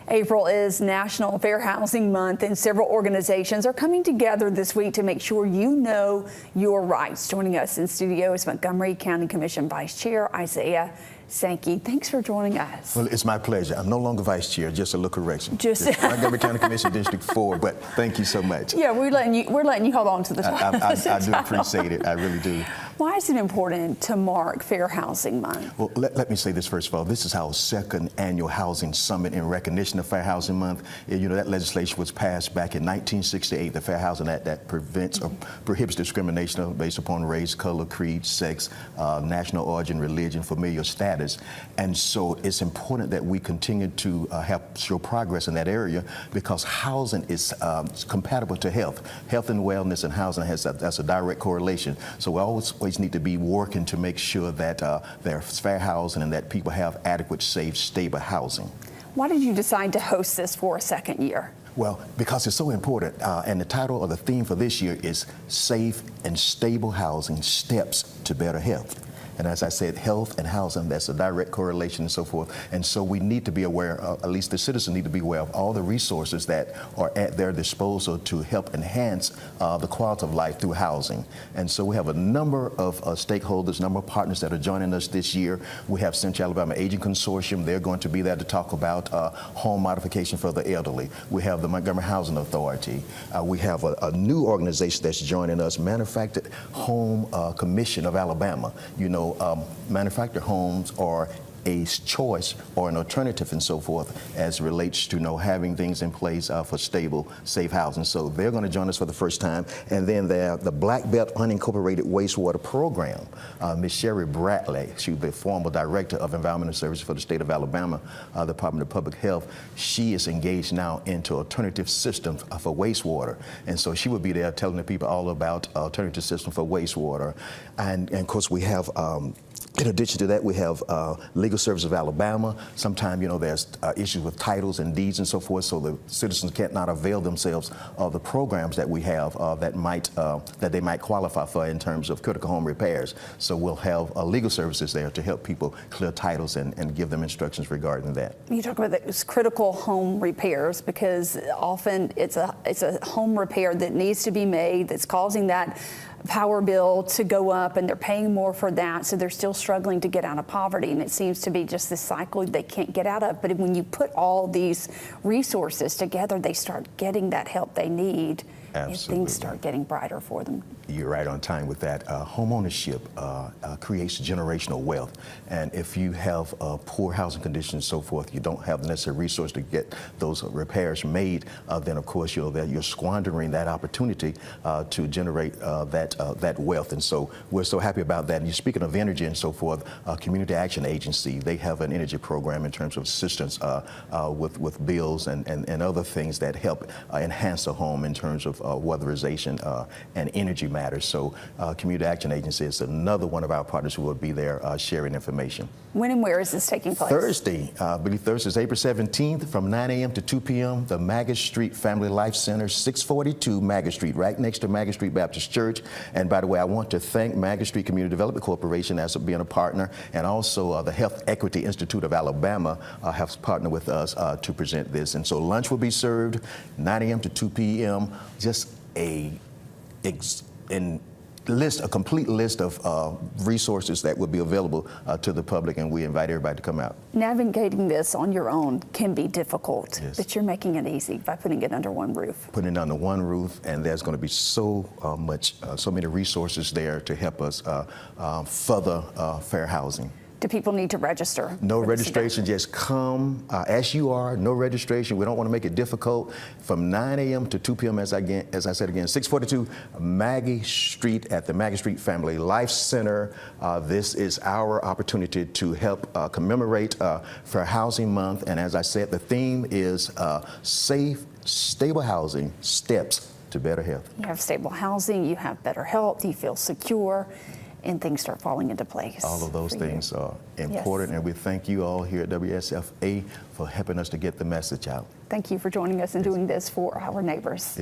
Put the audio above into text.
April is National Fair Housing Month, and several organizations are coming together this week to make sure you know your rights. Joining us in studio is Montgomery County Commission Vice Chair Isaiah Sankey. Thanks for joining us. Well, it's my pleasure. I'm no longer vice chair, just a little correction. Just Montgomery County Commission District 4, but thank you so much. Yeah, we're letting you hold on to the title. I do appreciate it. I really do. Why is it important to mark Fair Housing Month? Well, let me say this first of all. This is our second annual housing summit in recognition of Fair Housing Month. You know, that legislation was passed back in 1968, the Fair Housing Act that prevents or prohibits discrimination based upon race, color, creed, sex, national origin, religion, familial status. And so it's important that we continue to help show progress in that area, because housing is compatible to health. Health and wellness and housing that's a direct correlation. So we always need to be working to make sure that there's fair housing and that people have adequate, safe, stable housing. Why did you decide to host this for a second year? Well, because it's so important, and the title or the theme for this year is Safe and Stable Housing, Steps to Better Health. And as I said, health and housing, that's a direct correlation and so forth. And so we need to be aware, at least the citizens need to be aware of all the resources that are at their disposal to help enhance the quality of life through housing. And so we have a number of stakeholders, number of partners that are joining us this year. We have Central Alabama Aging Consortium. They're going to be there to talk about home modification for the elderly. We have the Montgomery Housing Authority. We have a new organization that's joining us, Manufactured Home Commission of Alabama. You know, manufactured homes are a choice or an alternative and so forth as it relates to having things in place for stable, safe housing. So they're going to join us for the first time. And then the Black Belt Unincorporated Wastewater Program. Ms. Sherry Bradley, she's the former director of Environmental Services for the state of Alabama, Department of Public Health. She is engaged now into alternative systems for wastewater. And so she will be there telling the people all about alternative systems for wastewater. And of course, we have in addition to that, we have Legal Services of Alabama. Sometimes, there's issues with titles and deeds and so forth, so the citizens can't not avail themselves of the programs that we have that they might qualify for in terms of critical home repairs. So we'll have Legal Services there to help people clear titles and give them instructions regarding that. You talk about those critical home repairs, because often it's a home repair that needs to be made that's causing that power bill to go up, and they're paying more for that, so they're still struggling to get out of poverty, and it seems to be just this cycle they can't get out of. But when you put all these resources together, they start getting that help they need. Absolutely. And things start getting brighter for them. You're right on time with that. Home ownership creates generational wealth. And if you have poor housing conditions and so forth, you don't have the necessary resource to get those repairs made, then of course you're squandering that opportunity to generate that wealth. And so we're so happy about that. And you're speaking of energy and so forth, Community Action Agency, they have an energy program in terms of assistance with bills and other things that help enhance a home in terms of weatherization and energy matters. So Community Action Agency is another one of our partners who will be there sharing information. When and where is this taking place? Thursday, I believe Thursday is April 17th from 9 a.m. to 2 p.m. The Maggott Street Family Life Center, 642 Maggott Street, right next to Maggott Street Baptist Church. And by the way, I want to thank Maggott Street Community Development Corporation as being a partner, and also the Health Equity Institute of Alabama has partnered with us to present this. And so lunch will be served 9 a.m. to 2 p.m. Just a complete list of resources that will be available to the public, and we invite everybody to come out. Navigating this on your own can be difficult, yes, but you're making it easy by putting it under one roof. Putting it under one roof, and there's going to be so many resources there to help us further fair housing. Do people need to register? No registration, just come as you are, no registration. We don't want to make it difficult. From 9 a.m. to 2 p.m. as I said again, 642 Maggott Street at the Maggott Street Family Life Center. This is our opportunity to help commemorate Fair Housing Month. And as I said, the theme is safe, stable housing, steps to better health. You have stable housing, you have better health, you feel secure, and things start falling into place. All of those things are important, yes, and we thank you all here at WSFA for helping us to get the message out. Thank you for joining us and doing this for our neighbors.